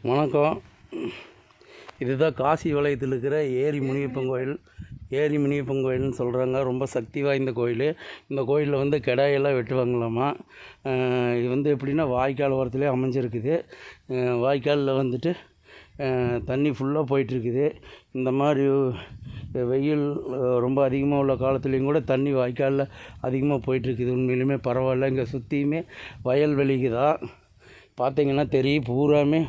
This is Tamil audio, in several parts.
வணக்கம். இதுதான் காசி வளையத்தில் இருக்கிற ஏரி முனியப்பன் கோயில். ஏரி முனியப்பன் கோயில்னு சொல்கிறாங்க. ரொம்ப சக்தி வாய்ந்த கோயில். இந்த கோயிலில் வந்து கிடாயெல்லாம் வெட்டுவாங்களாமா. இது எப்படின்னா வாய்க்கால் ஓரத்துலேயே அமைஞ்சிருக்குது. வாய்க்காலில் வந்துட்டு தண்ணி ஃபுல்லாக போயிட்டுருக்குது. இந்த மாதிரி வெயில் ரொம்ப அதிகமாக உள்ள காலத்துலேயும் கூட தண்ணி வாய்க்காலில் அதிகமாக போயிட்டுருக்குது. உண்மையிலுமே பரவாயில்ல. இங்கே சுற்றியுமே வயல்வெளிக்கு தான் பார்த்திங்கன்னா தெரியும். பூராமே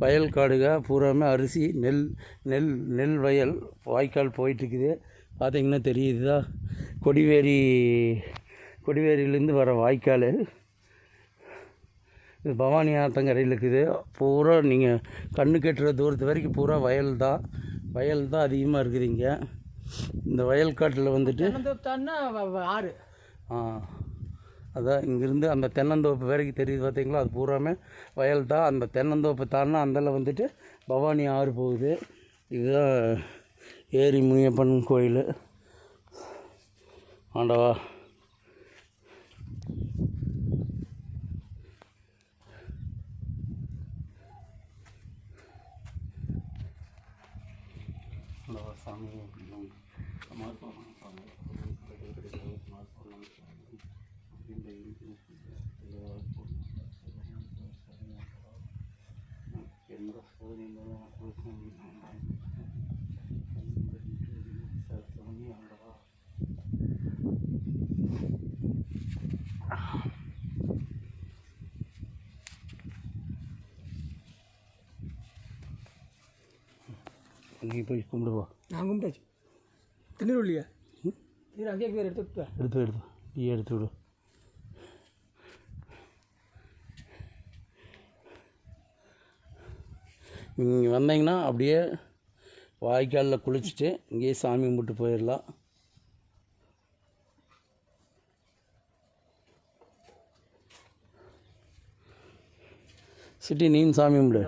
வயல் காடுக, பூராமே அரிசி நெல் வயல் வாய்க்கால் போயிட்டுருக்குது. பார்த்திங்கன்னா தெரியுதா, கொடிவேரியிலேருந்து வர வாய்க்கால். இது பவானி ஆத்தங்கரையில் இருக்குது. பூரா நீங்கள் கண்ணு கெட்டுற தூரத்து வரைக்கும் பூரா வயல் தான் அதிகமாக இருக்குது இங்கே. இந்த வயல் காட்டில் வந்துட்டு ஆறு அதான் இங்கேருந்து அந்த தென்னந்தோப்பு வரைக்கும் தெரியுது பார்த்தீங்களா, அது பூராமே வயல் தான். அந்த தென்னந்தோப்பு தாண்டினா அந்தல வந்துட்டு பவானி ஆறு போகுது. இதுதான் ஏரி முனியப்பன் கோயில். ஆண்டவா, சாமி நீ போய் கும்பிடுவா. நான் கும்பிட்டாச்சு. திருநெல்வேலியா இது அங்கேயே பேர் எடுத்து நீ எடுத்து விடு. நீங்கள் வந்தீங்கன்னா அப்படியே வாய்க்காலில் குளிச்சுட்டு இங்கேயே சாமி கும்பிட்டு போயிடலாம். சிட்டி நீயும் சாமி கும்பிடு.